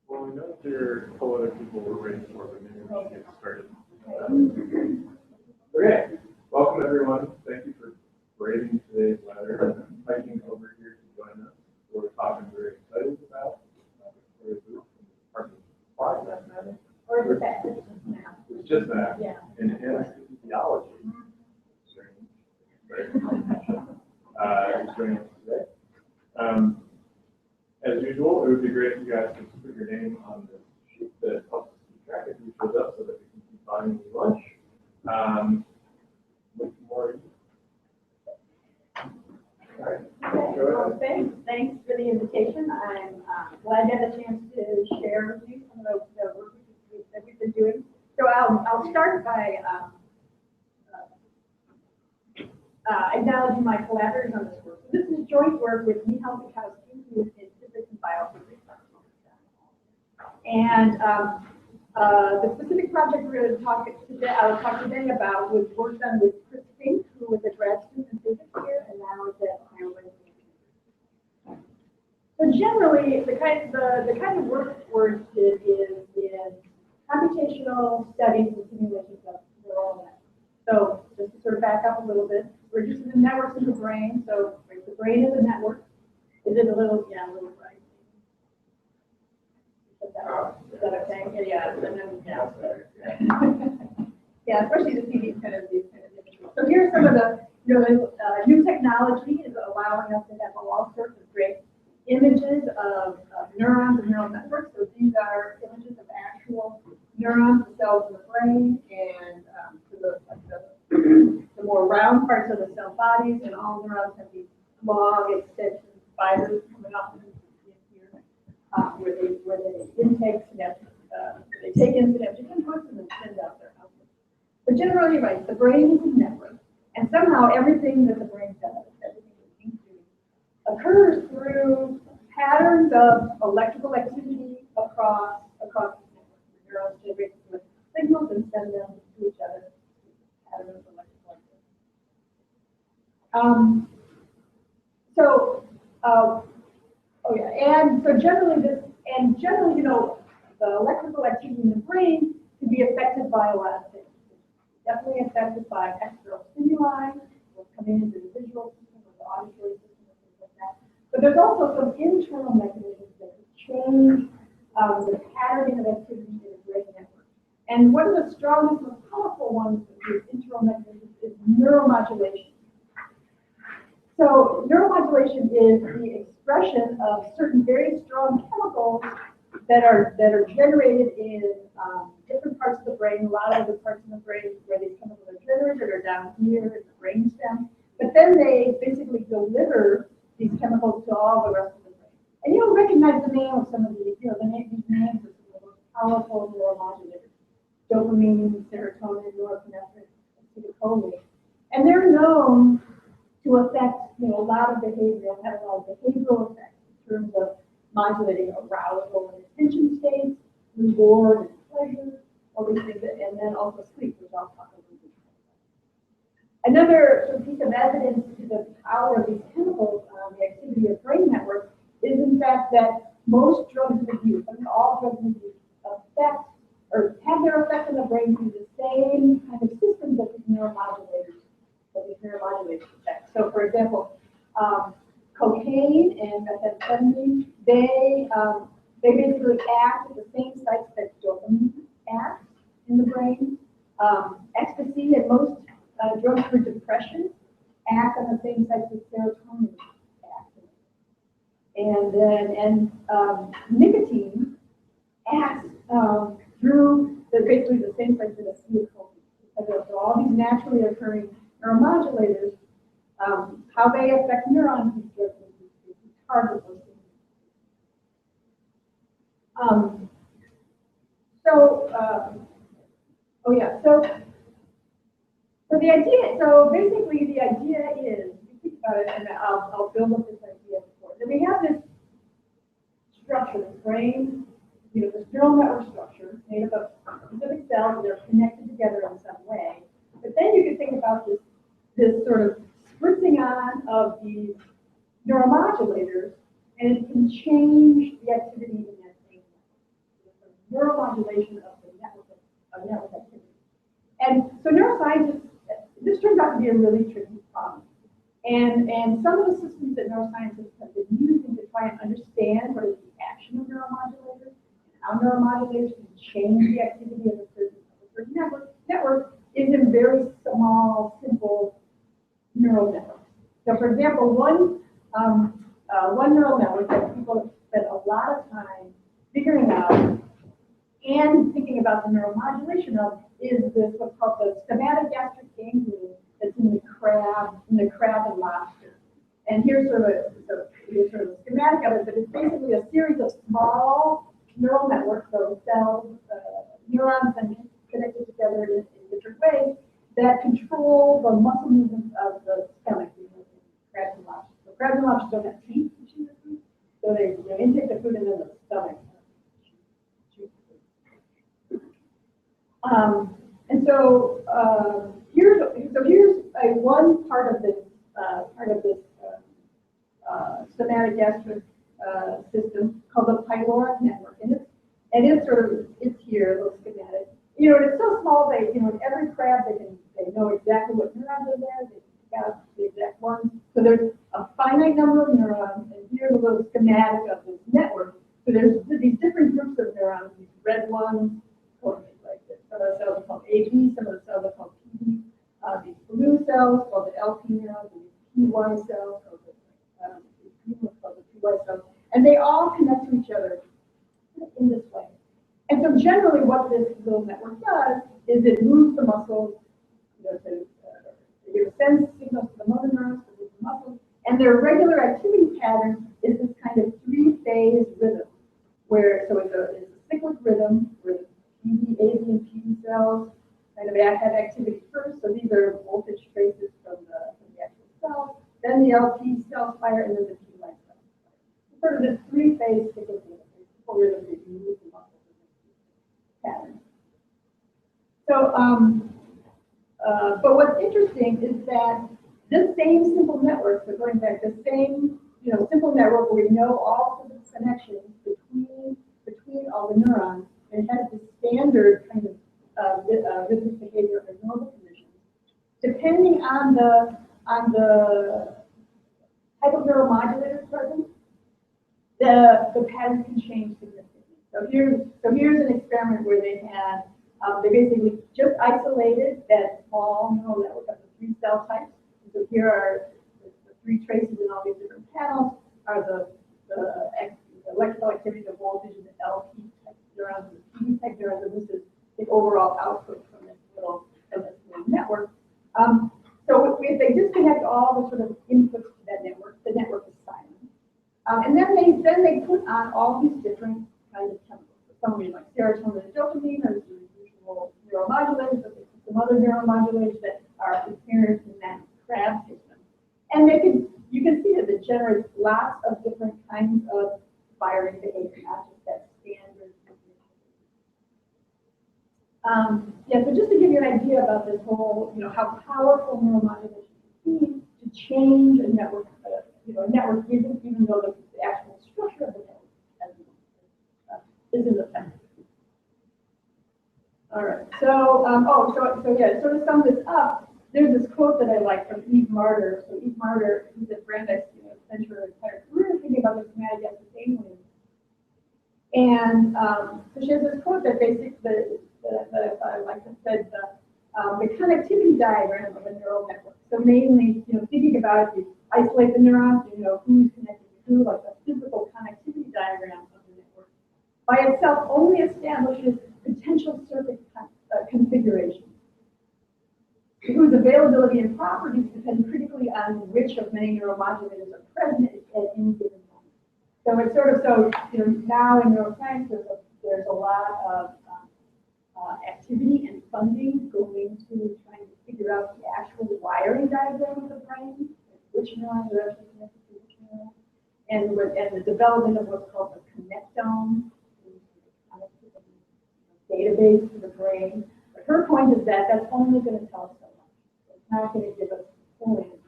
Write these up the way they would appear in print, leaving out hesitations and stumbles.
Well, we know there are a couple other people we're waiting for, but maybe we should get started. Okay, welcome everyone. Thank you for braving today's weather and hiking over here to join us. We're talking very excited about why that matter. Or the fact that it's just math. It's just that. Yeah. In anesthesiology. Joining us today. As usual, it would be great if you guys could put your name on the sheet that helps us keep track of who shows up so that we can keep buying you lunch. More. All right. Thanks for the invitation. I'm glad to have a chance to share with you some of the work that we've been doing. So I'll start by acknowledging my collaborators on this work. This is joint work with Michał Czaaw, who is in physics and biophysics. And the specific project we're going to talk today, I'll talk today about was work done with Chris Fink, who was a grad student in physics here, and now is at Ohio University. So generally, the kind of work we're did is in computational studies and simulations of neural networks. So just to sort of back up a little bit, we're just in the networks in the brain. So the brain is a network. Is it a little bright? Is that okay? Yeah. And then, yeah, especially the these kind of images. So here's some of the new technology is allowing us to have all sorts of great images of neurons and neural networks. So these are images of actual neurons, the cells in the brain, and the more round parts of the cell bodies, and all neurons have these long extension fibers coming off of here, where they intake synaptic, they take in synaptic inputs and then send out their output. But generally, right, the brain is a network, and somehow everything that the brain does, everything that we do, occurs through patterns of electrical activity across the network. The neurons generate signals and send them to each other. Patterns of electrical activity. And so generally, the electrical activity in the brain can be affected by a lot of things. Definitely affected by external stimuli, what's coming into the visual system or the auditory system, and things like that. But there's also some internal mechanisms that can change the patterning of activity in the brain network. And one of the strongest, most powerful ones of these internal mechanisms is neuromodulation. So neuromodulation is the expression of certain very strong chemicals that are generated in different parts of the brain. A lot of the parts of the brain where these chemicals are generated are down here in the brainstem. But then they basically deliver these chemicals to all the rest of the brain. And you'll recognize the name of some of these. These names are some of the most powerful neuromodulators: dopamine, serotonin, norepinephrine, acetylcholine, and they're known to affect a lot of behavior, have a lot of behavioral effects in terms of modulating arousal and attention states, reward and pleasure, all these things, and then also sleep, which I'll talk a little bit about. Another sort of piece of evidence to the power of these chemicals on the activity of brain networks is in fact that most drugs of abuse, I mean all drugs of abuse, affect or have their effect on the brain through the same kind of systems that these neuromodulators effect. So, for example, cocaine and methamphetamine, they basically act at the same sites that dopamine acts in the brain. Ecstasy and most drugs for depression act on the same sites that serotonin acts. And nicotine acts through basically the same sites that acetylcholine. So all these naturally occurring neuromodulators, how they affect neurons is target those things. Um, so, oh yeah, so the idea, so basically the idea is, if you think about it, and I'll build up this idea before, that we have this structure, this brain, this neural network structure made up of specific cells that are connected together in some way. But then you can think about this sort of spritzing on of these neuromodulators, and it can change the activity in that same network. Neuromodulation of the network activity. And so neuroscientists, this turns out to be a really tricky problem. And some of the systems that neuroscientists have been using to try and understand what is the action of neuromodulators and how neuromodulators can change the activity of a certain network is in very small, simple neural networks. So for example, one neural network that people have spent a lot of time figuring out and thinking about the neuromodulation of is this what's called the schematic gastric ganglion that's in the crab and lobster. And here's sort of a schematic of it, but it's basically a series of small neural networks, so cells, neurons and connected together in different ways that control the muscle movements of the stomach, in crabs and lobsters. So crabs and lobsters don't have teeth to chew the food, so they intake the food and then the stomach. And so here's a one part of this somatic gastric system called the pyloric network, and it's here, a little schematic. And it's so small that in every crab they know exactly what neurons are there. They pick out the exact ones. So there's a finite number of neurons, and here's a little schematic of this network. So there's these different groups of neurons. These red ones. Some of the cells are called AB, some of the cells are called PB. These blue cells called the LP neurons, and these PY cells called the PY cells. And they all connect to each other in this way. And so generally what this little network does is it moves the muscles, it sends signals to the motor neurons to move the muscles, and their regular activity pattern is this kind of three-phase rhythm, so it's a cyclic rhythm where PB, AB, and PB cells kind of have activity first. So these are voltage traces from the actual cell. Then the LP cells fire, and then the PY cells fire. Sort of this three-phase cyclic rhythm that you move the muscles in this pattern. So, but what's interesting is that this same simple network, so going back, the same simple network where we know all of the connections between all the neurons, and it has the standard kind of rhythmic behavior under normal conditions. Depending on the type of neuromodulator present, the pattern can change significantly. So here's an experiment where they basically just isolated that small neural network of the three cell types. So here are the three traces in all these different panels are the electrical activity, the voltage, and the LP type neurons, and the PD type neurons, and this is the overall output from this little network. So if they disconnect all the sort of inputs to that network, the network is silent. And then they put on all these different kinds of chemicals. So some of these like serotonin and dopamine are the usual neuromodulators, but there's some other neuromodulators that are inherent in that crab system. And you can see that it generates lots of different kinds of firing behavior, not just that standard. So just to give you an idea about this whole, how powerful neuromodulation can be to change a network, a network even though the actual structure of the network this is effective. All right. So, to sum this up, there's this quote that I like from Eve Marder. So Eve Marder, who's at Brandeis, spent her entire career thinking about the schematic gastric. And so she has this quote that that I like that said the connectivity diagram of a neural network. So mainly, thinking about it, you isolate the neurons, you know who's connected to who, like a physical connectivity diagram of the network. By itself only establishes potential circuit configurations, whose availability and properties depend critically on which of many neuromodulators are present at any given moment. So it's sort of, so, now in neuroscience, there's a lot of activity and funding going to trying to figure out the actual wiring diagram of the brain, which neurons are actually connected to which neurons, and the development of what's called the connectome, database for the brain. But her point is that that's only going to tell us so much. It's not going to give us full answers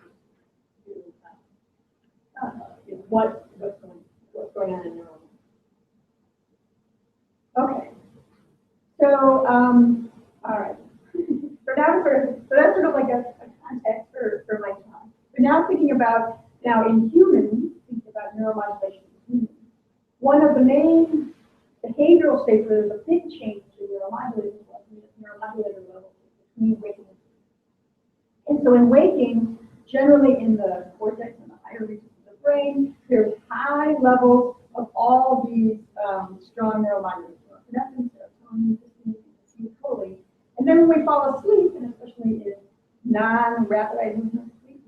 to what's going on in neurons. Okay. So, all right. So that's sort of like a context for my talk. But now thinking about, in humans, thinking about neuromodulation in humans, one of the main behavioral states where there's a big change in neuromodulator levels between waking and sleep. And so in waking, generally in the cortex and the higher regions of the brain, there's high levels of all these strong neuromodulators. And then when we fall asleep, and especially in non-rapid eye movement sleep,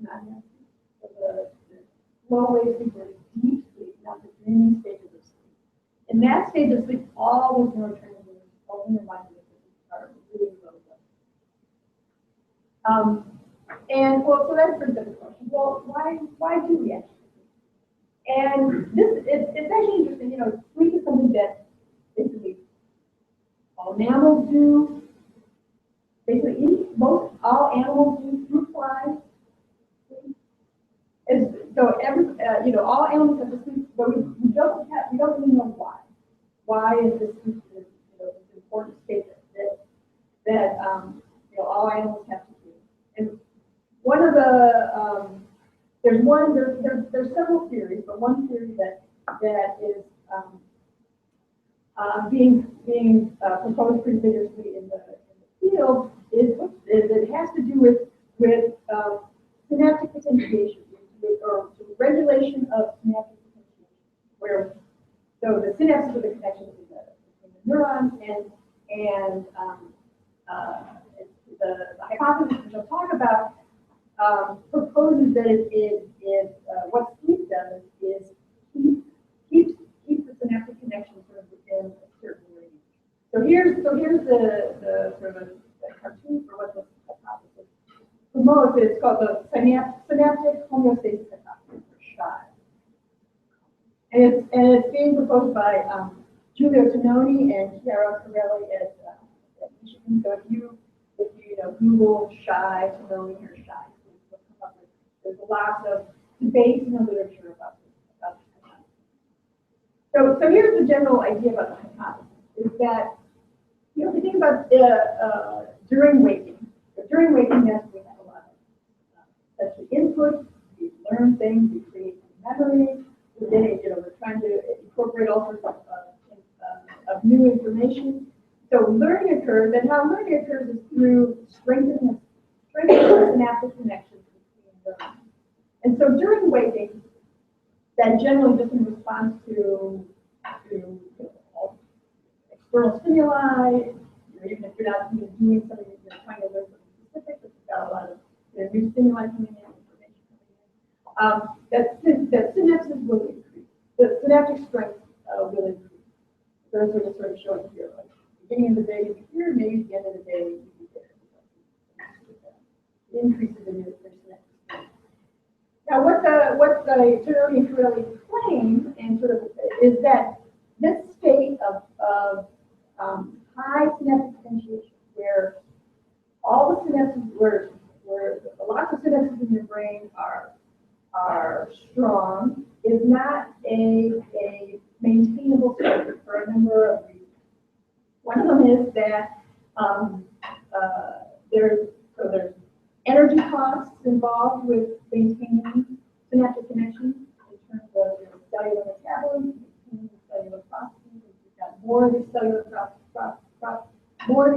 so the slow wave sleep or deep sleep, not the dreaming stages of sleep. In that stage of sleep, all those neurotransmitters, all the neuromodulators are really low level. And well, so that brings up the question. Well, why do we actually sleep? And it's actually interesting. Sleep is something that basically all mammals do. Basically, all animals do. Fruit flies. So all animals have to sleep, but we don't really know why. Why is this sleep this important statement that all animals have to do? And one of the there's several theories, but one theory that is being proposed pretty vigorously in the field is it has to do with synaptic potentiation, or regulation of synaptic potentiation, so the synapses are the connections between the neurons, and the hypothesis, which I'll talk about, proposes that what sleep does is keeps the synaptic connection sort of within a certain range. So here's the sort of the cartoon for what this hypothesis promotes. It's called the synaptic homeostasis hypothesis, or Csaaw. And it's being proposed by Giulio Tononi and Chiara Corelli at Michigan. So if you Google Csaaw, Tononi, or Csaaw, you'll come up with, there's lots of debate in the literature about this hypothesis. So here's the general idea about the hypothesis: is that if you think about during waking, yes, we have a lot of sensory input. We learn things, we create memories. We're trying to incorporate all sorts of new information. So learning occurs, and how learning occurs is through strengthening the synaptic connections between neurons. And so during waking, that generally just in response to external stimuli, even if you're not even doing something, you're trying to learn something specific, but you've got a lot of new stimuli coming in, information coming in, that synapses will increase. The synaptic strength will increase. So that's what it's sort of showing here. Like, beginning of the day, you be here, maybe at the end of the day, you be there. It increases in your synaptic strength. Now, what the Tononi and Corelli claim, and sort of, is that this state of high synaptic potentiation, where all the synapses, where lots of synapses in your brain are strong, is not a maintainable state for a number of reasons. One of them is that there's energy costs involved with maintaining synaptic connections in terms of cellular metabolism, maintaining the cellular processes. You've got more of these cellular processes, more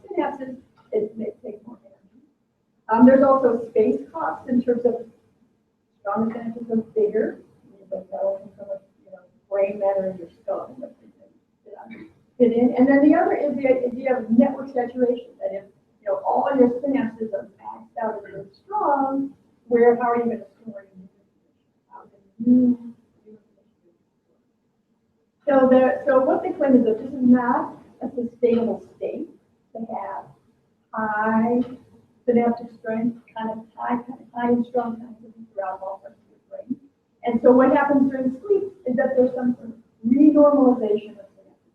synapses, it may take more energy. There's also space costs in terms of stronger synapses are bigger, but developing so much brain matter in your skull that fit in. And then the other is the idea of network saturation. That if all your synapses are maxed out and really strong, how are you going to store your information? How can you So what they claim is that this is not a sustainable state to have high synaptic strength, kind of high and strong connectivity throughout all parts of your brain. And so what happens during sleep is that there's some sort of renormalization of synaptic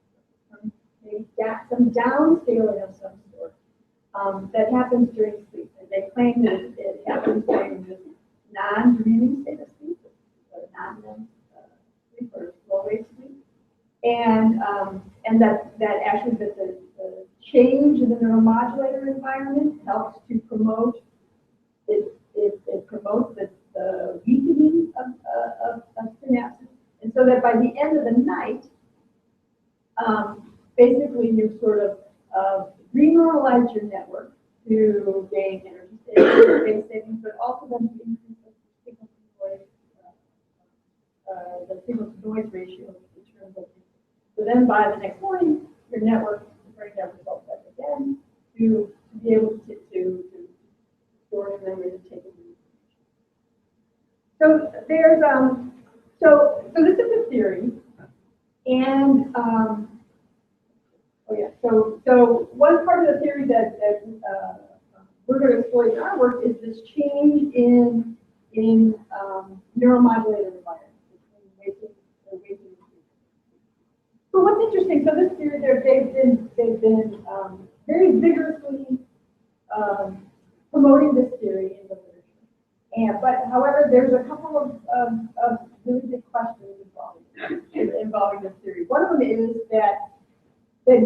strength, maybe some downscaling of some sort that happens during sleep. And they claim that it happens during this non-dreaming state of sleep, or non-REM sleep, or slow-wave sleep. And that actually the change in the neuromodulator environment helps to promote it promotes the weakening of synapses, and so that by the end of the night, basically you sort of renormalize your network to gain energy savings, but also then to increase the signal to noise ratio in terms of. So then by the next morning, your network will bring that result back again to be able to store your memory and take it. So there's so this is the theory, and so one part of the theory that we're going to explore in our work is this change in neuromodulator environment between waking. So what's interesting? So this theory, they've been very vigorously promoting this theory in the literature, but however, there's a couple of really big questions involving this theory. One of them is that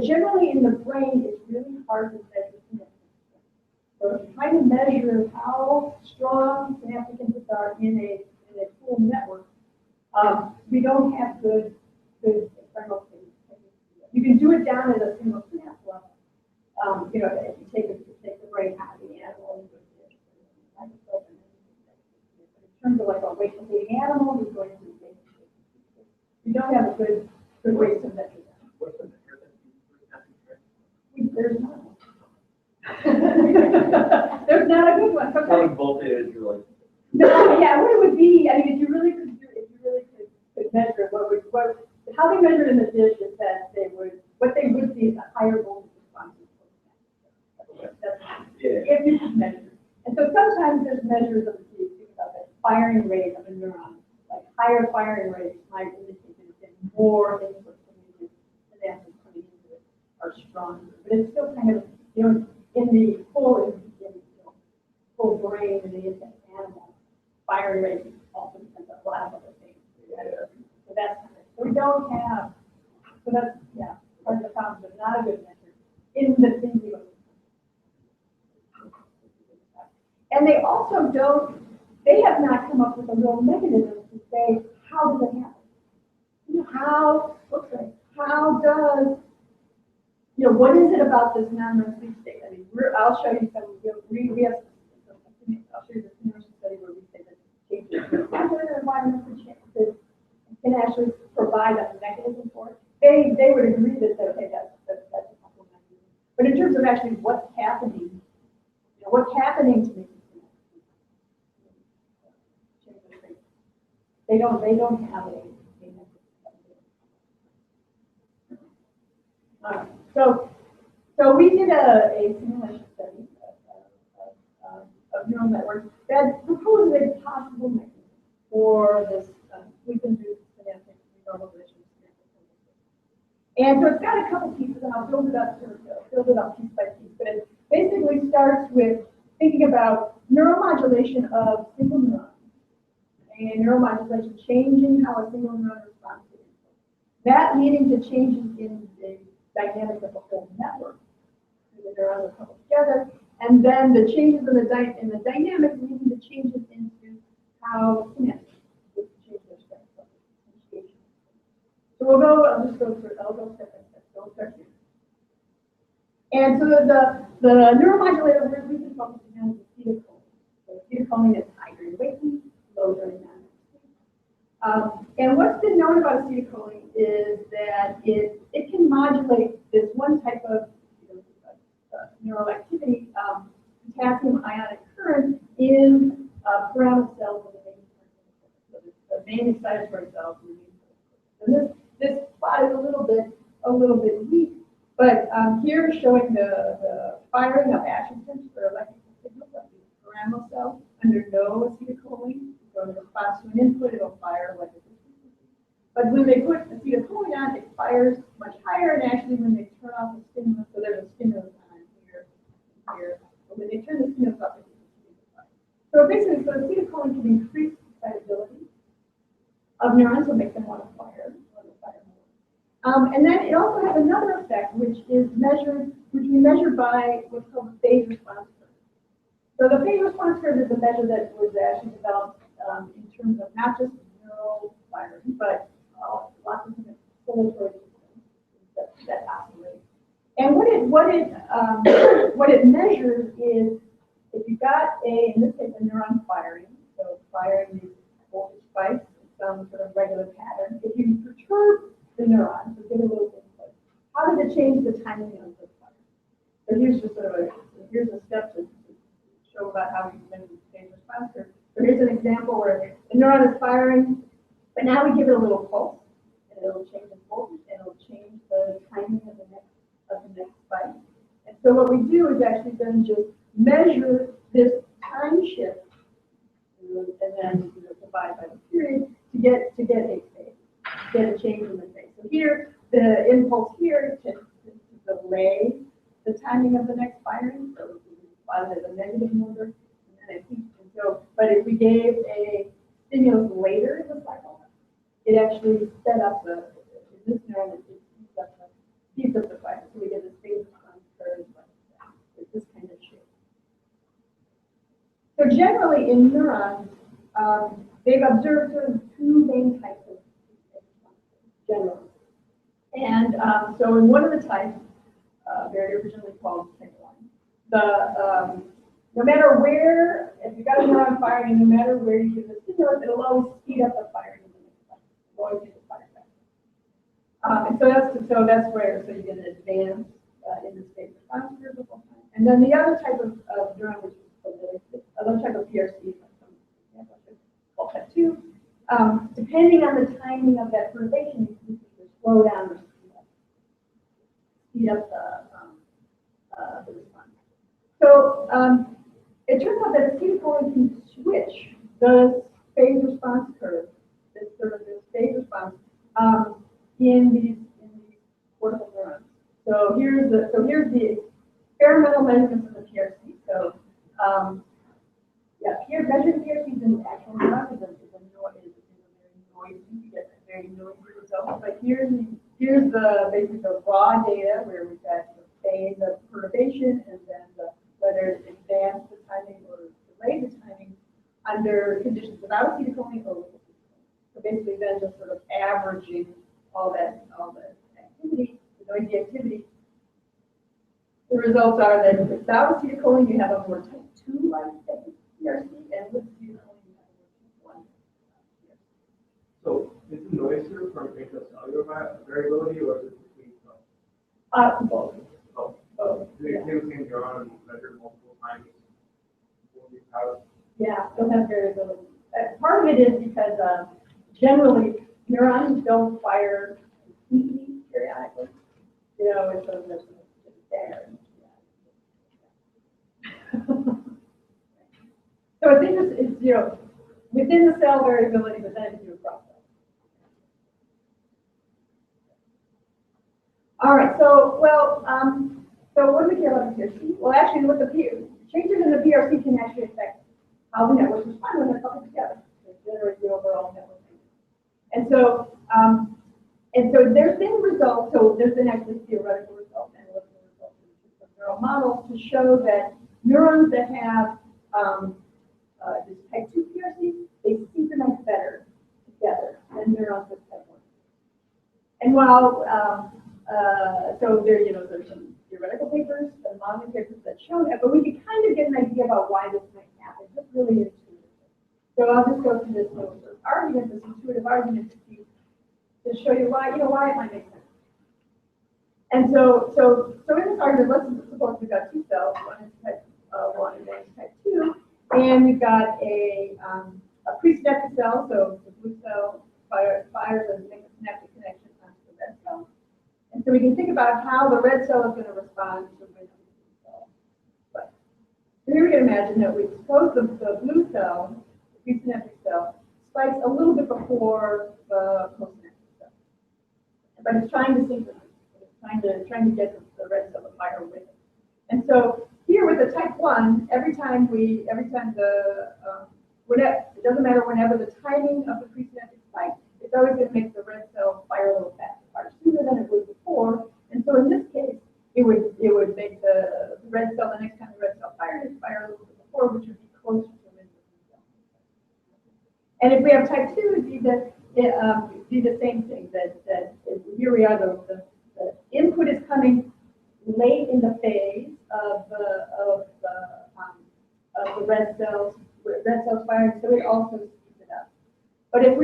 generally in the brain it's really hard to measure synaptic strength. So if you're trying to measure how strong synaptic inputs are in a full network, we don't have good experimental techniques. You can do it down at a single synapse level. If you take the brain out of the animal and do it microscope, but in terms of like a weight-behaving animal, we're going to do you don't have a good way to measure that. What's the measure There's not one. There's not a good one. How much voltage you're like? No, yeah, what it would be, I mean, if you really could measure how they measure it in the dish is that what they would see is a higher voltage response. If you could measure. And so sometimes there's measures of the firing rate of a neuron, like higher firing rates might indicate that it's more input coming in, synapses coming into it are stronger. But it's still kind of, in the full brain in the insect animal, firing rate also depends on a lot of other things. So that's so we don't have. So that's part of the problem. But not a good measure in vivo. And they also don't. They have not come up with a real mechanism to say how does it happen. How does what is it about this non-REM sleep state? I mean, I'll show you some. We have. I'll show you this interesting study where we say that changes in the environment can actually provide a mechanism for it. They would agree that okay, that's a couple of mechanisms. But in terms of actually what's happening, what's happening to me, they don't have a mechanism. So we did a simulation study of neural networks that proposed a possible mechanism for this sleep-induced synaptic renormalization. And so it's got a couple pieces, and I'll build it up piece by piece. But it basically starts with thinking about neuromodulation of single neurons, and neuromodulation changing how a single neuron responds to input. That leading to changes in the dynamics of the whole network. The neurons are coupled together, and then the changes in the dynamics leading to changes into how synapses change their strength. So I'll go step by step. Don't start here. And so the neuromodulator we've been focusing on is acetylcholine. So acetylcholine is high during waking, low during non-sleep. And what's been known about acetylcholine is that it can modulate this one type of neural activity, potassium ionic current in pyramidal cells of the main excitatory cells. And this plot Here is showing the firing of action sensors or electrical signals of the pyramidal cell under no acetylcholine. So in response to an input, it'll fire like a frequency. But when they put acetylcholine on, it fires much higher, and actually when they turn off the stimulus, so there's a stimulus on here, here. But when they turn the stimulus off, it fire. So basically, so acetylcholine can increase the excitability of neurons, will make them want to fire. And then it also has another effect, which we measure by what's called the phase response curve. So the phase response curve is a measure that was actually developed in terms of not just neural firing, but lots of different oscillatory systems that oscillate. And what it measures is if you've got in this case, a neuron firing, so firing these voltage spikes in some sort of regular pattern, if you perturb the neurons, so give a little input, how does it change the timing of the fire? So here's just sort of here's a step to show about how we can change the response curve. So here's an example where the neuron is firing, but now we give it a little pulse, and it'll change the voltage, and it'll change the timing of the next spike. And so what we do is actually then just measure this time shift, and then divide by the period to get a phase, get a change in the phase. So here, the impulse here to delay the timing of the next firing, so we plot it as a negative number, and then it peaks. And so, but if we gave a stimulus later in the cycle, it actually set up in this neuron, it speeds up the cycle. So we get this phase response curve like that, with this kind of shape. So generally in neurons, they've observed sort of two main types of generally. And so in one of the types, very originally called type 1, no matter where, if you've got a neuron firing, and no matter where you give the stimulus, it'll always speed up the firing in the next cycle. It'll always get the fire back. And so that's where you get an advance in the state response curve the whole time. And then the other type of neuron, which is another type of PRC, called type 2. Depending on the timing of that perturbation, you can either slow down or speed up the response. So it turns out that acetylcholine can switch the phase response curve, this phase response, in these cortical neurons. So here's the experimental measurements of the PRC. So here measuring PRCs in actual neurons is a very noisy. You get a very noisy result. But here's basically the raw data where we've got the phase of perturbation and then whether it advanced the timing or delayed the timing under conditions without acetylcholine or with acetylcholine. So basically then just sort of averaging all that activity, the noisy activity. The results are that without acetylcholine you have a more type 2 like PRC, and with acetylcholine you have a more type 1 PRC. So is the noise here from intracellular variability or is it between cells? Both. Oh. Both. Do you think things are on measured multiple times? Yeah, they'll have variability. Part of it is because generally neurons don't fire completely periodically. You know, it's sort of just there. So it's interesting, within the cell variability, but then it's across cells. All right, so what do we care about the PRC? Well, actually, what changes in the PRC can actually affect how the networks respond when they're coupled together. They generate the overall network. And so there's been results. So there's been actually theoretical results, analytical results from neural models to show that neurons that have this type 2 PRC, they synchronize better together than neurons with type 1. And while so there's some theoretical papers and modeling papers that show that, but we can kind of get an idea about why this might happen, just really intuitively. So I'll just go through this little sort of argument, this intuitive argument to show you why it might make sense. And so in this argument, let's suppose we've got two cells, one is type 1 and one is type 2, and we've got a pre-synaptic cell, so the blue cell fires and makes a synaptic connection onto the red cell. And so we can think about how the red cell is going to respond to the blue cell. But here we can imagine that we suppose the blue cell, the presynaptic cell, spikes a little bit before the postsynaptic cell. But it's trying to synchronize. It's trying to get the red cell to fire with it. And so here with the type 1, every time it doesn't matter whenever the timing of the presynaptic spike, it's always going to make the red cell fire a little faster, fire sooner than it would before. And so in this case, it would make the red cell, the next time the red cell fires, fire a little bit before, which would be closer to the blue cell. And if we have type 2, it'd be the same thing, that here we are, the input is coming late in the phase of the red cells firing, so it also speeds it up. But if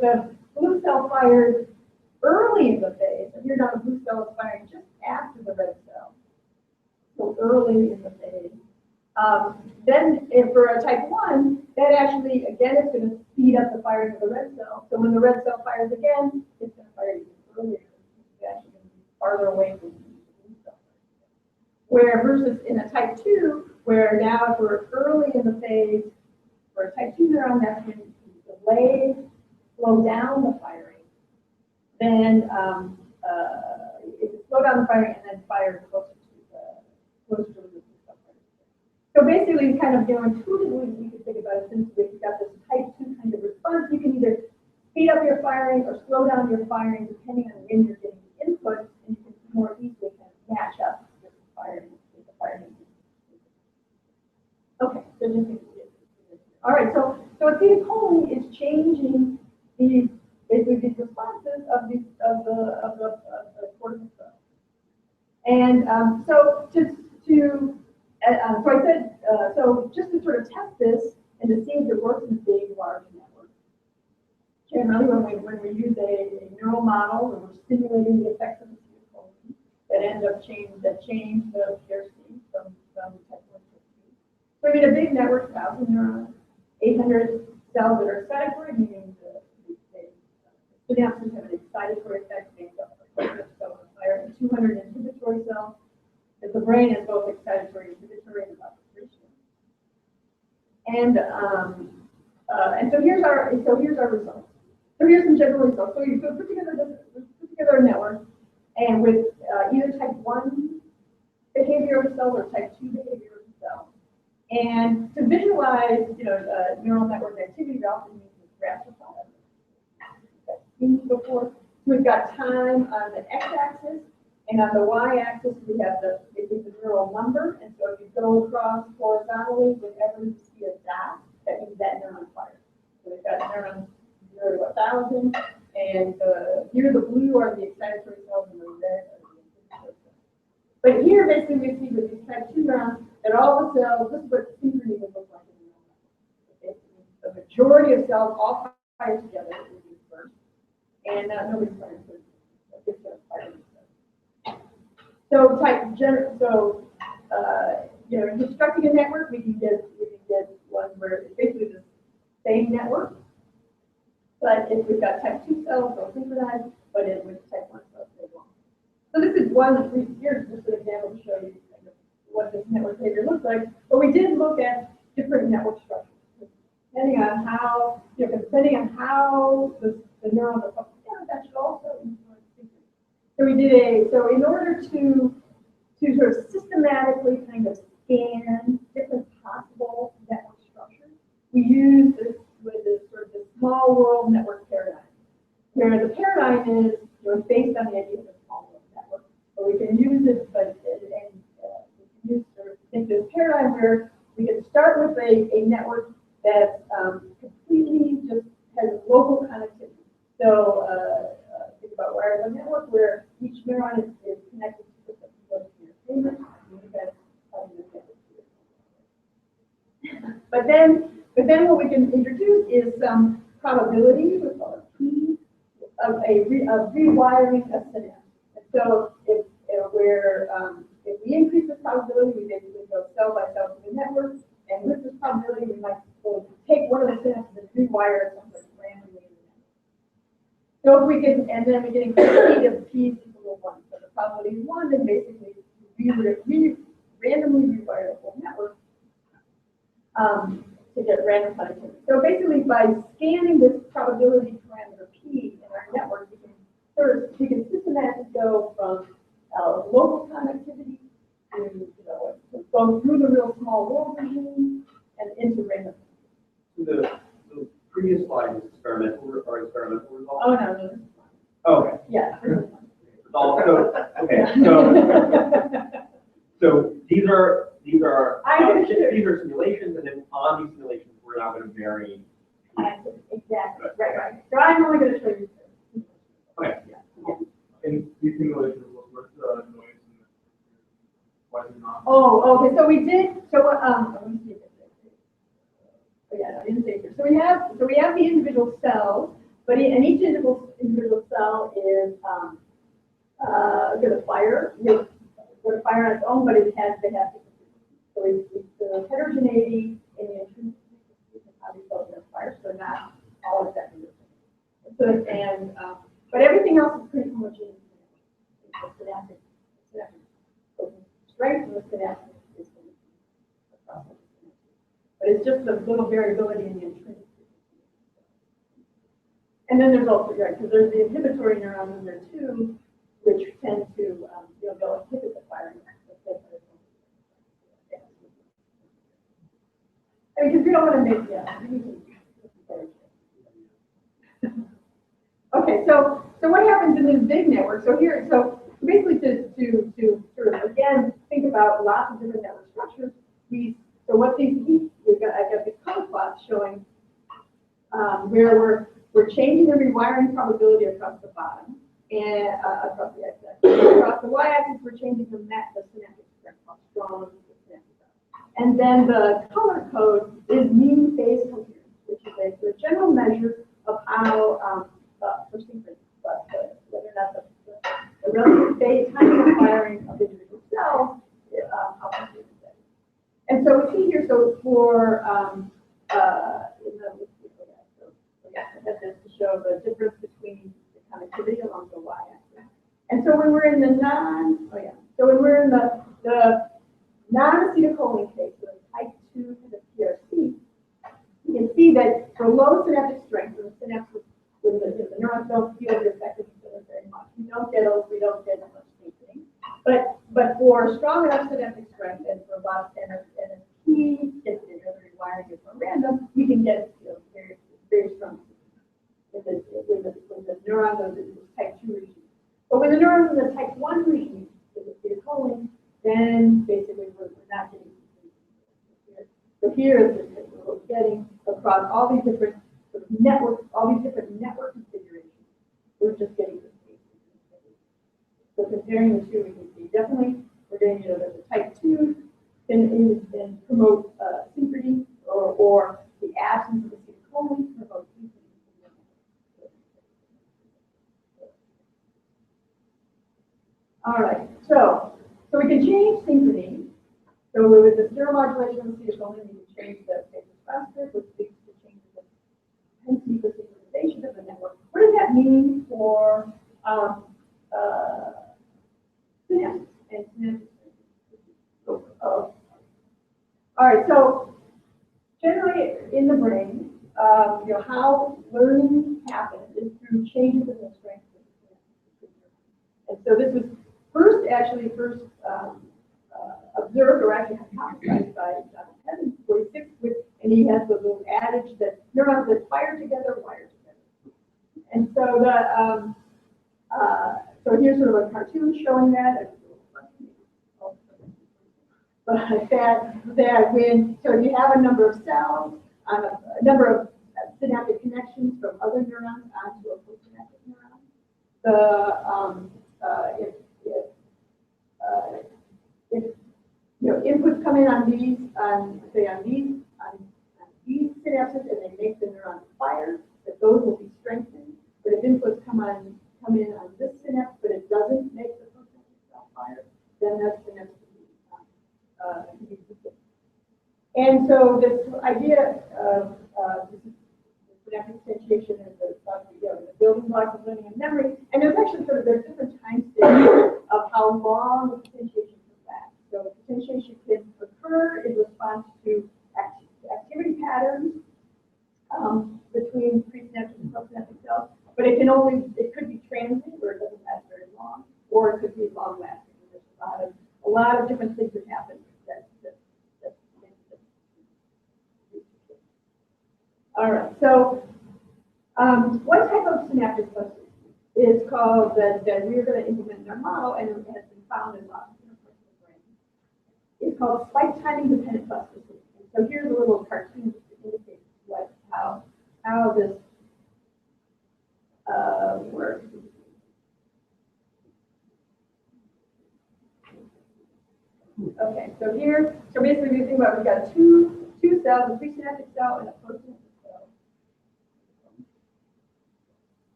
the blue cell fires early in the phase, and here now the blue cell is firing just after the red cell, so early in the phase, then if for a type 1, that actually, again, it's going to speed up the firing of the red cell. So when the red cell fires again, it's going to fire even earlier. It's actually going to be farther away from the blue cell. Where versus in a type 2, where now if we're early in the phase, for a type 2 neuron, that's going to delay, slow down the firing. Then it will slow down the firing and then fire closer to the blue cell. So basically, kind of intuitively, we can think about it, since we've got this type 2 kind of response, you can either speed up your firing or slow down your firing depending on when you're getting the input, and you can more easily kind of match up with the firing. Okay, so just all right. So acetylcholine is changing these responses of the cortical cells, and so I said so just to sort of test this and to see if it works in big, large networks. Generally, when we use a neural model where we're stimulating the effects of acetylcholine that change the PRC from type 1 to 2. So we need a big network, 1,000 neurons, 800 cells that are excitatory, meaning the synapses have an excitatory effect based on the cell fire, and 200 inhibitory cells. Because the brain is both excitatory and inhibitory and about the ratio. And so here's our results. So here's some general results. So you put together a network, and with either type 1 behavioral cell or type 2 behavioral cell. And to visualize, neural network activity, we often use this raster plot. Before, we've got time on the x-axis, and on the y-axis we have the neural number. And so if you go across horizontally, whenever you see a dot, that means that neuron fires. So we've got neurons 0 to 1,000, and here the blue are the excitatory cells, and the red are the inhibitory cells. But here, basically, we see with these type 2 neurons that all the cells, this is what synchrony would look like in the neural network. The majority of cells all fire together first, and nobody's firing first. Constructing a network, we can get one where it's basically the same network, but if we've got type 2 cells, they'll synchronize, but with type 1 cells, they won't. So this is here's just an example to show you kind of what this network behavior looks like. But we did look at different network structures, depending on how the neurons are focused. That should also influence synchrony. So in order to sort of systematically kind of scan different possible network structures, we use this sort of the small world network paradigm, where the paradigm is based on the idea of a small world network. But we can use it, we can use sort of think this paradigm where we can start with a network that's completely just has local connectivity. So think about wireless network where each neuron is connected to the payment. But then what we can introduce is some probability, we call it P, of rewiring a synapse. And so if we increase this probability, we basically go cell by cell to the network, and with this probability, we might take one of the synapses and rewire it something randomly in the network. So if we can, and then we get increased speed of P equal to 1. probability 1, then basically randomly rewire the whole network to get random connectivity. So basically, by scanning this probability parameter P in our network, we can systematically go from local connectivity to, go through the real small world regime and into random. So the previous slide was experimental results? Oh, no, no. Oh, okay. Yeah. So these are simulations, and then on these simulations, we're now going to vary. Exactly. Right. So I'm only going to show you. Okay. Yeah. In these simulations, what's the noise and why is it not? Oh, okay. So we did. So what? Let me see. Oh, yeah, I didn't say here. So we have the individual cells, and each individual cell is going to fire. Going to fire on its own, but they have different. So it's the heterogeneity in the intrinsic is how these cells are going to fire. So not all exactly the same. So but everything else is pretty homogeneous. The synaptic strength and the synaptic is but it's just the little variability in the intrinsic. And then there's also, because there's the inhibitory neurons in there too, which tend to, they'll inhibit the firing. I mean, because we don't want to make, Okay, so what happens in this big network? So basically to sort of again think about lots of different network structures. I've got these color plots showing where we're changing the rewiring probability across the bottom and across the x-axis. Across the y-axis, we're changing the synaptic strength, how strong the synaptic are. And then the color code is mean phase coherence, which is a general measure of how for synchrony, but whether or not the relative phase time of firing of individual cells, how coherent is that. And so we see here, so for I have this to show the difference between the connectivity along the y-axis. And so when we're in the non-acetylcholine case, so type 2 to the PRC, you can see that for low synaptic strength, the synapses with the neurons don't feel the effect of each other very much. We don't get much synchroning. But for strong enough synaptic strength and for a lot of standards and a key density, the rewiring is more random, you can get very, very strong when the neuron goes into the type 2 regime. But when the neuron is in the type 1 regime, with the acetylcholine, then basically we're not getting here. So here is what we're getting across all these different sort of networks, all these different network configurations. We're just getting this. So comparing the two, we can see definitely we're getting that the type 2 can promote synchrony, or the absence of acetylcholine promotes synchrony. All right, so we can change synchrony. So with the neuromodulation of acetylcholine, we can change the phase faster, which leads to changes in intensity for synchronization of the network. What does that mean for synapses and synapses? All right, so generally in the brain, how learning happens is through changes in the strength of the synapses. And so this was first observed or actually hypothesized by John Evans, 46, and he has the little adage that neurons that fire together wire together. And so so here's sort of a cartoon showing that. But that when, so you have a number of cells, a number of synaptic connections from other neurons onto a postsynaptic neuron. If inputs come in on these, these synapses, and they make the neurons fire, that those will be strengthened. But if inputs come in on this synapse, but it doesn't make the postsynaptic cell fire, then that synapse can be weakened. And so this idea of synaptic potentiation is the building blocks of learning and memory. And there's actually there's different time stages of how long the potentiation can last. So potentiation can occur in response to activity patterns between presynaptic and postsynaptic cells, but it could be transient, where it doesn't last very long, or it could be long lasting. There's a lot of different things that happen that all right, so one type of synaptic cluster is called that we're going to implement in our model, and it has been found in lots of different parts of the brain. It's called spike timing dependent plasticity. And so here's a little cartoon to indicate how this works. Okay, so basically we think about we've got two cells, a presynaptic cell and a postsynaptic cell.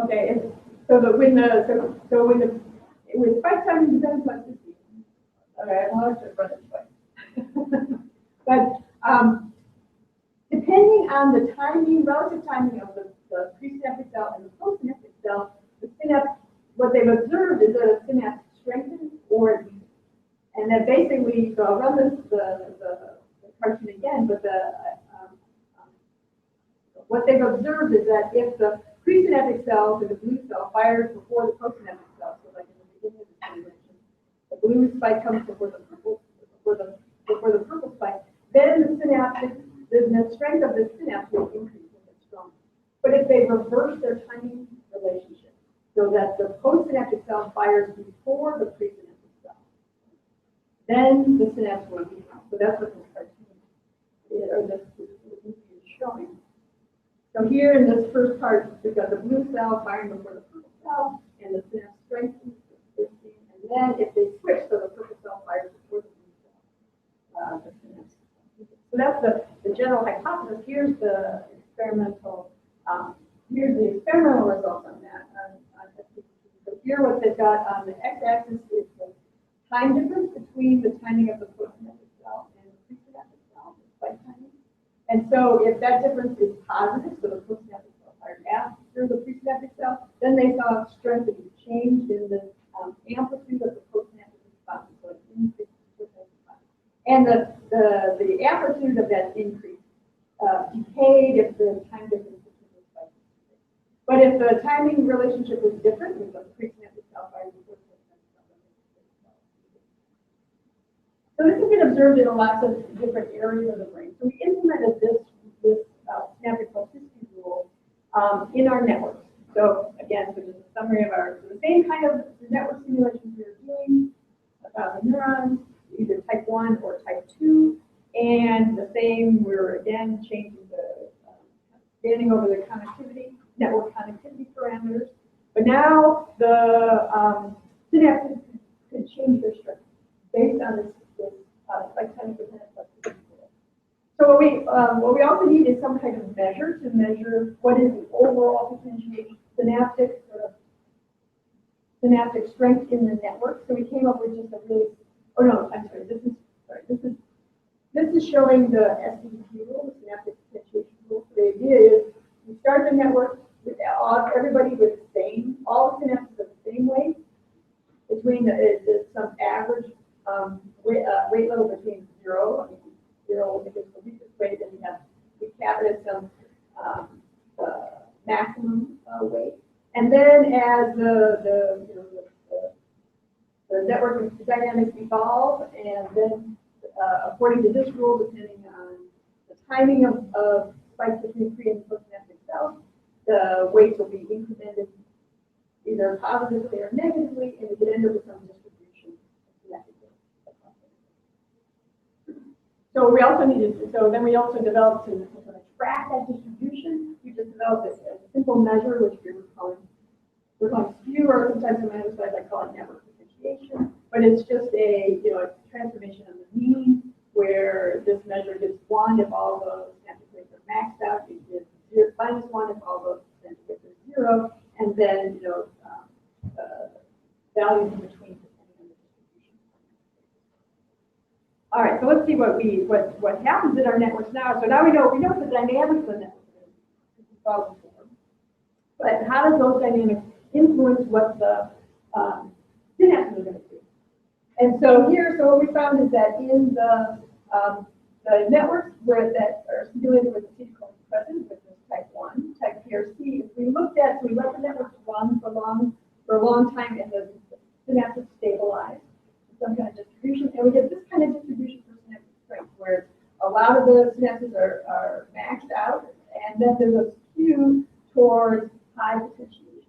Okay, and so with spike timing dependent plasticity. Okay, well, let's just run this way. But depending on the relative timing of the presynaptic cell and the postsynaptic cell, the synapse, what they've observed is that a synapse strengthens or weakens. And that basically, so I'll run the cartoon again, but what they've observed is that if the presynaptic cell, so the blue cell, fires before the postsynaptic cell, so like in the beginning of the simulation, the blue spike comes before the purple spike, then the strength of the synapse will increase and get stronger. But if they reverse their timing relationship, so that the postsynaptic cell fires before the presynaptic cell, then the synapse will weaken. So that's what this cartoon or this movie is showing. So here in this first part, we've got the blue cell firing before the purple cell, and the synapse strengthens, and then if they switch, so the purple cell fires before the blue cell, the synapse. So that's the general hypothesis. Here's the experimental results on that. So here, what they've got on the x-axis is the time difference between the timing of the postsynaptic cell and the presynaptic cell, the spike timing. And so if that difference is positive, so the postsynaptic cell fired after the presynaptic cell, then they saw strengthening, change in the amplitude of the postsynaptic response, so it increased the postsynaptic response. And the amplitude of that increase decayed if the time difference between the spikes was big. But if the timing relationship was different, with the presynaptic cell fired before the postsynaptic cell. So this has been observed in lots of different areas of the brain. So we implemented this synaptic plasticity rule in our networks. So again, so just a summary of the same kind of network simulations we were doing about the neurons, either type 1 or type 2, and the same, we're again changing scanning over the network connectivity parameters. But now the synapses could change their structure based on this spike timing dependent plasticity rule. So what we also need is some kind of measure to measure what is the overall potentiation, synaptic strength in the network. So we came up with just a really, this is showing the SDP rule, the synaptic potentiation rule. So the idea is you start the network with everybody with all the synapses of the same weight, between some average weight level between 0, if it's the weakest weight, then we cap it at some maximum weight. And then as the network dynamics evolve, and then according to this rule, depending on the timing of spikes between pre and postsynaptic cells, the weights will be incremented either positively or negatively, and we could end up with some distribution. So then we also developed to track that distribution. We just developed a simple measure, which we're calling skew, or sometimes in my other slides I call it network potentiation. But it's just a transformation of the mean, where this measure gives 1 if all the synaptic weights are maxed out. It gives -1 if all the synaptic weights are 0, and then values in between depending on the distribution. All right, so let's see what happens in our networks now. So now we know the dynamics of the network. But how does those dynamics influence what the synapses are going to do. And so here, so what we found is that in the networks that are stimulated with acetylcholine, which is type 1, type PRC, if we looked at, so we let the networks run for a long time and the synapses stabilize, some kind of distribution, and we get this kind of distribution for synaptic strength, where a lot of the synapses are maxed out, and then there's a skew towards high potentiation.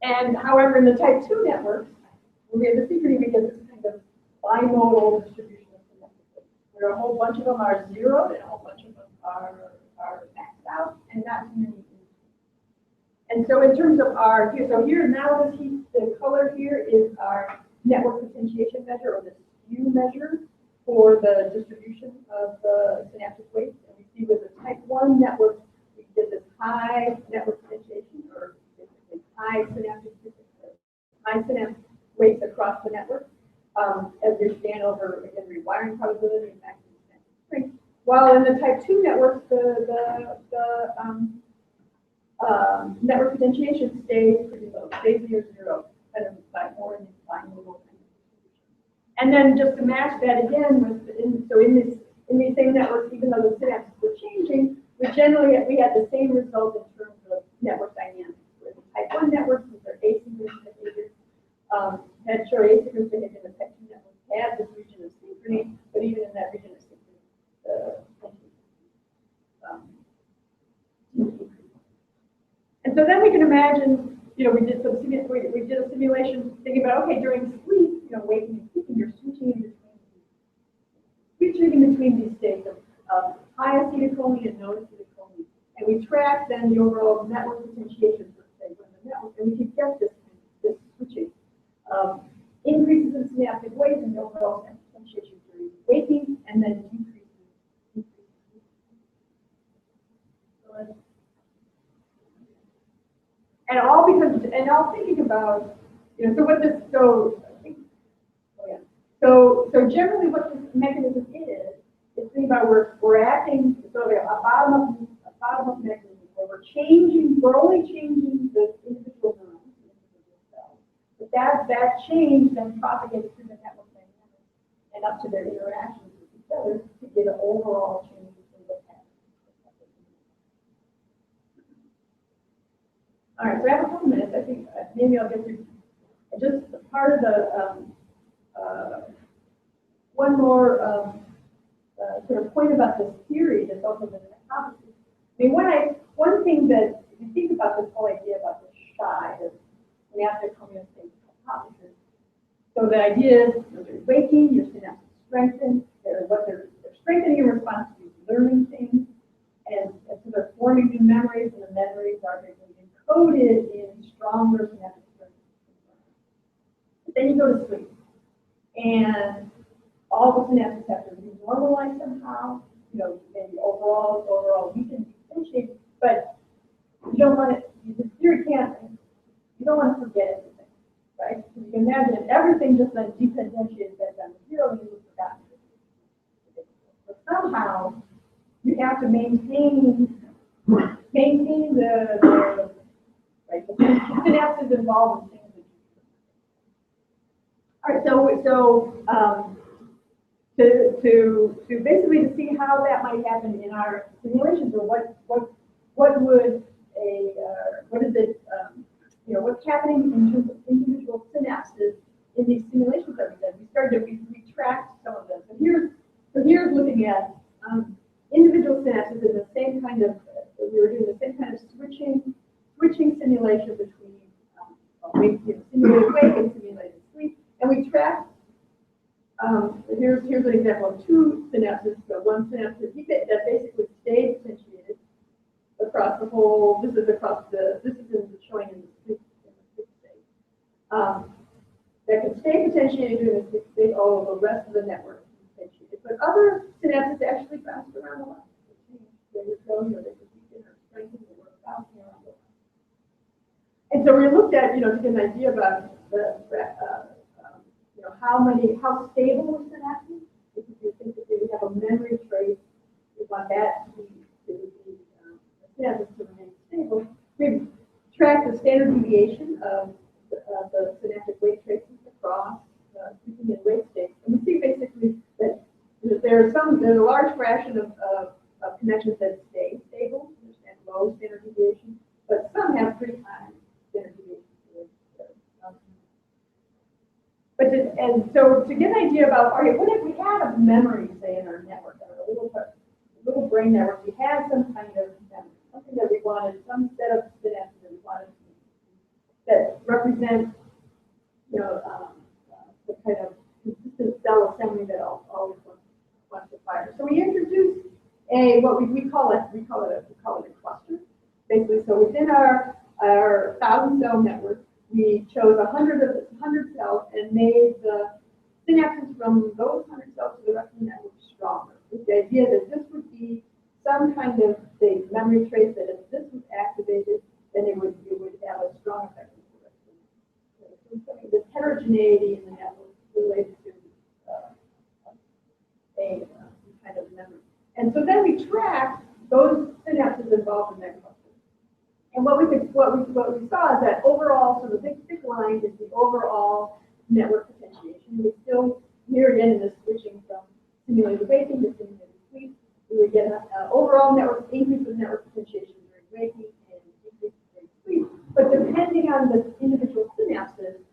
And however, in the type 2 networks, when we have the synchrony, we get this kind of bimodal distribution of synaptic weights, where a whole bunch of them are zeroed and a whole bunch of them are maxed out, and not too many. And so in terms of our, so here now the color here is our network potentiation measure, or the skew measure for the distribution of the synaptic weights. And we see with the type 1 network, we get this high network potentiation, or basically high synaptic weights across the network, as we scan over, again, rewiring probability and maximum synaptic strength. While in the type 2 networks, the network potentiation stays pretty low, stays near zero, kind of more in the bimodal kind of distribution. And then just to match that again with, in these same networks, even though the synapses were changing, we had the same result in terms of network dynamics. With the type 1 networks, with their asynchronous behavior, had shown asynchronous behavior in the type 2 networks had this region of synchrony, but even in that region of synchrony, and so then we can imagine, we did a simulation thinking about, okay, during sleep, waking and sleeping, you're switching in between these states of high acetylcholine and no acetylcholine. And we track then the overall network potentiation for, say, when the network, and we can get this switching. Increases in synaptic weight and the overall potentiation during waking, and then decreases. And all thinking about, so generally what this mechanism is thinking about we're acting, so a bottom-up mechanism where we're only changing the individual neurons, the individual cells. But that change then propagates through the network dynamics and up to their interactions with each other to get an overall change in the pattern. All right, so I have a couple minutes. I think maybe I'll get through just part of the one more sort of point about this theory that's also been an hypothesis. I mean, one thing that if you think about this whole idea about the shy, the synaptic homeostasis hypothesis. So the idea is you're waking, your synapses strengthen, they're strengthening in response to learning things, and so they're forming new memories, and the memories are encoded in stronger synaptic strength. But then you go to sleep, and all the synapses have to renormalize somehow. Maybe overall we can differentiate, but you don't want it. The theory can't. You don't want to forget anything, right? So you can imagine if everything just then dependentiated back down to zero, you would forget. But somehow you have to maintain the right, the synapses involved in things that you. All right, so to basically to see how that might happen in our simulations, or what would what is it, what's happening in terms of individual synapses in these simulations that we tracked some of them. So here's looking at individual synapses in the same kind of, we were doing the same kind of switching simulation between simulated wake and simulated sleep, and we tracked. Here's an example of two synapses. So one synapse that basically stayed potentiated across the whole. This is showing in the sleep state. That can stay potentiated during the sleep state. All of the rest of the network is potentiated. But other synapses actually bounce around a lot. They just go, they just weaken or strengthen, they were bouncing around a lot. And so we looked at, to get an idea about how stable was synapses. If you think that we have a memory trace, we want that to be the synapses to remain stable. We've tracked the standard deviation of the synaptic weight traces across speaking in weight states. And we see basically that there's a large fraction of connections that stay stable, and low standard deviation, but some have pretty high standard deviation. And so to get an idea about, okay, what if we had a memory, say, in our network, our little brain network, we had some kind of memory, something that we wanted, some set of synapses that we wanted that represent, the kind of consistent cell assembly that always wants to fire. So we introduced what we call it a cluster, basically. So within our 1,000-cell network, we chose 100 cells and made the synapses from those 100 cells to the rest of the network stronger, with the idea that this would be some kind of, say, memory trace that if this was activated, then it would have a strong effect on the rest of the network. So this heterogeneity in the network related to a kind of memory. And so then we tracked those synapses involved in that cluster. And what we saw is that overall, so the big line is the overall network potentiation. We still, here again, in this switching from simulated waking to simulated sleep, we would get an overall network increase of network potentiation during waking and decrease during sleep. But depending on the individual synapses,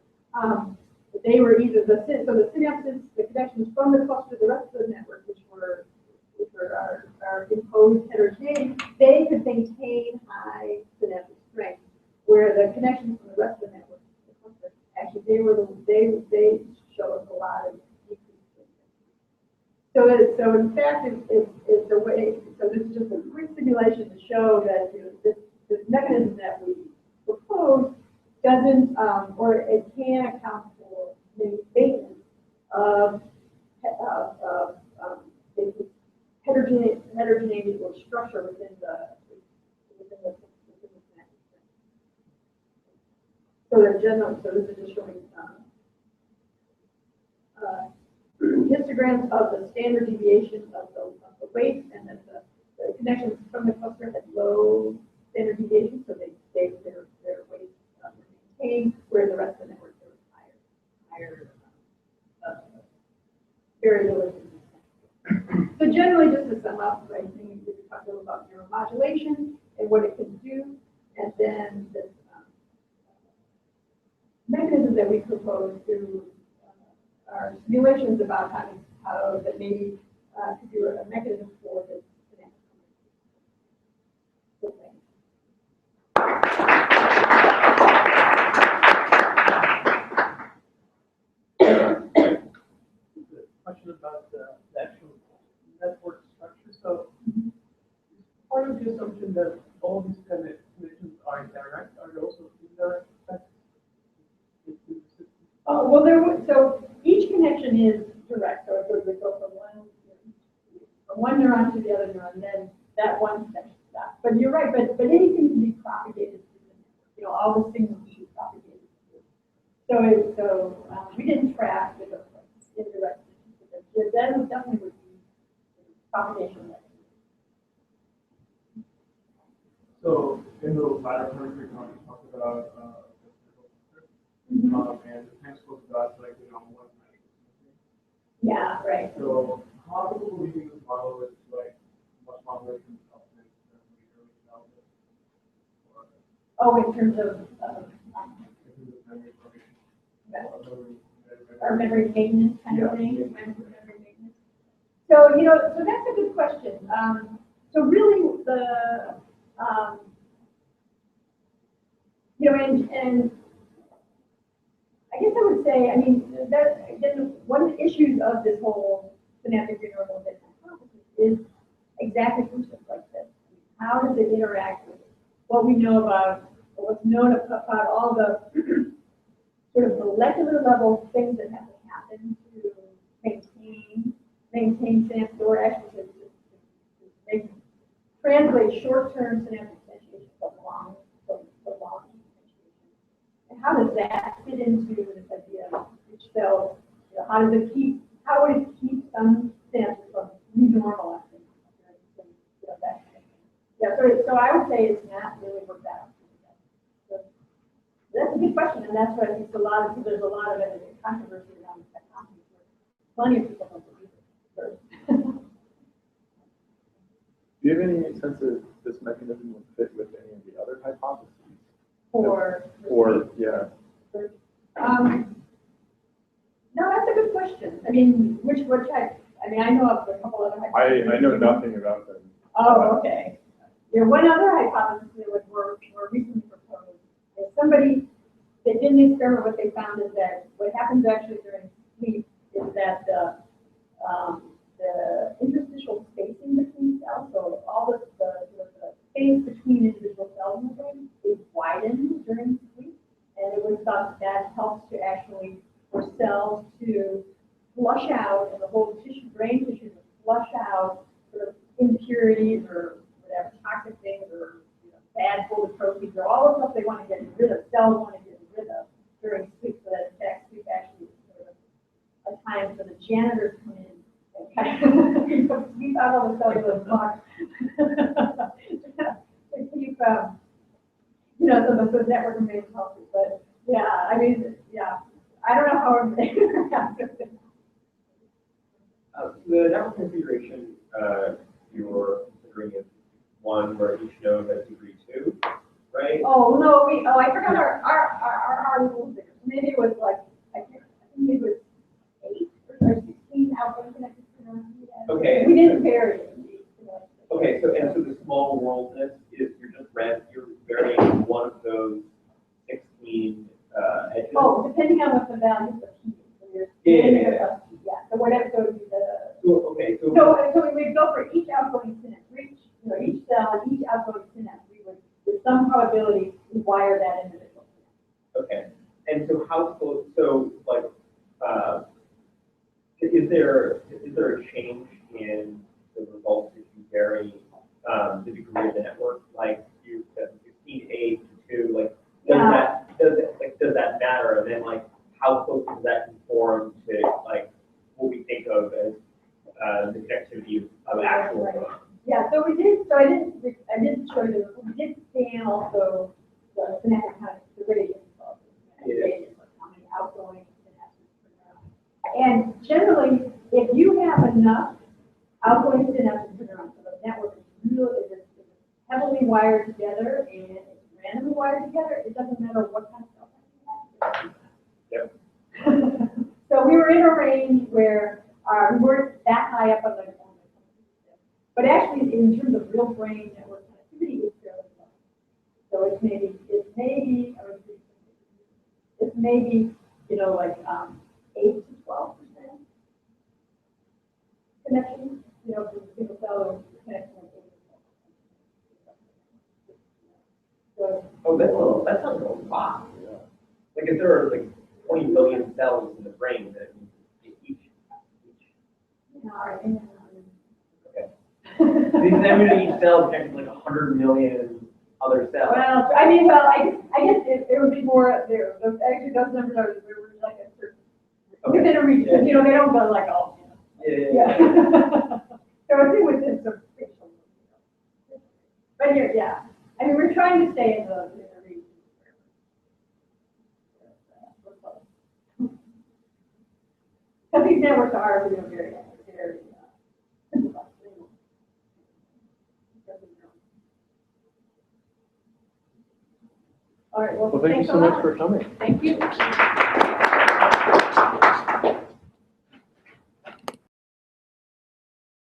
they were either the synapses, the connections from the cluster to the rest of the network, which were our imposed heterogeneity, they could maintain high synaptic strength, where the connections from the rest of the network, the cluster, actually they show us a lot of decrease. So in fact, it's a way. So this is just a quick simulation to show that this mechanism that we propose doesn't, or it can account for the maintenance of heterogeneity or structure within the synaptic. So this is just showing histograms of the standard deviation of the weight, and then the connections from the cluster had low standard deviation, so they stayed their weight maintained, where the rest of the network there was higher variability. So generally, just to sum up, right, we talked a little about neuromodulation and what it can do, and then this mechanism that we propose through our simulations about how that maybe could do a mechanism for this. Question about the actual network structure. So, part of the assumption that all these connections are direct, are there also indirect effects in the system? So each connection is direct. So it would go from one neuron to the other neuron, then that one connection stops. But you're right. But anything can be propagated through the network. All the signals can be propagated through. So we didn't track with indirect. That definitely would be propagation. So in the latter part of your talk, you talked about and the principles about like one night. Yeah, right. So how do we do this model with like much longer than the early childhood? In terms of memory formation. Our memory maintenance kind of thing. Memory maintenance. So so that's a good question. So really the and I guess I would say, that again, one of the issues of this whole synaptic renormalization hypothesis is exactly concepts like this. How does it interact with what we know about, or what's known about all the sort of molecular level things that have to happen to maintain synapses, or actually to translate short-term synaptic potentiation to long potentiation. And how does that fit into this idea of each cell? How would it keep some synapses from renormalizing? That kind of thing. Yeah, so I would say it's not really worked out. and that's what I think there's a lot of controversy around the hypothesis. Plenty of people don't believe it. Do you have any sense of this mechanism would fit with any of the other hypotheses? Or Yeah. No, that's a good question. I mean, which type? I mean, I know of a couple other hypotheses. I know nothing about them. Oh, okay. Yeah, one other hypothesis that was more recently proposed is they did an experiment. What they found is that what happens actually during sleep is that the interstitial spacing between cells, so all the space between individual cells in the brain is widened during sleep, and it was thought that helps to actually for cells to flush out and the whole brain tissue to flush out sort of impurities or whatever toxic things or bad folded proteins or all the stuff they want to get rid of, cells want to get rid of during sleep, so that in fact sleep actually is sort of a time for the janitors to come in and kind of sweep out all the cellular muck to keep so the network remains healthy. But yeah, I mean, yeah, I don't know how everything The network configuration you're considering is one where each node has degree 2, right? Oh no, I forgot our was a little bigger. Maybe it was like I think maybe it was 8 or 16 outgoing connected to the Okay. We didn't vary it. Okay, so the small worldness is you're varying one of those 16 edges. Oh, depending on what the values of P is. Yeah. So whatever, so it'd be the. Okay, so So we would go for each outgoing synapse, each cell and each outgoing synapse, we would, with some probability, wire that individual synapse. okay, and so how close? So like, is there a change in the results if you vary the degree of the network? Like you said, 16A to 2. Like, does that matter? And then like, how close does that conform to like what we think of as the connectivity of actual neurons? Yeah, so we did, so I didn't show you, we did scan also the synaptic kind of the radius of how many outgoing synapses per neuron. And generally, if you have enough outgoing synapses per neuron, so the network is really is heavily wired together and it's randomly wired together, it doesn't matter what kind of cell type you have. Yep. So we were in a range where we weren't that high up on the but actually, in terms of real brain network connectivity, it's fairly low. So it's maybe, like 8 to 12% connection, from the single cell connection. So, That sounds a lot. Yeah. Like if there are like 20 billion cells in the brain, then each. Okay. Because that means each cell connects like 100 million other cells. Well, I guess it would be more there. Actually, those numbers are like a certain within a region. Yeah. They don't go like all. Yeah. So I think within some spatial. But here, yeah. I mean, we're trying to stay in the region. Because these networks are, very simplified. All right. Well, Well, thank you thanks so a much lot. for coming. Thank you.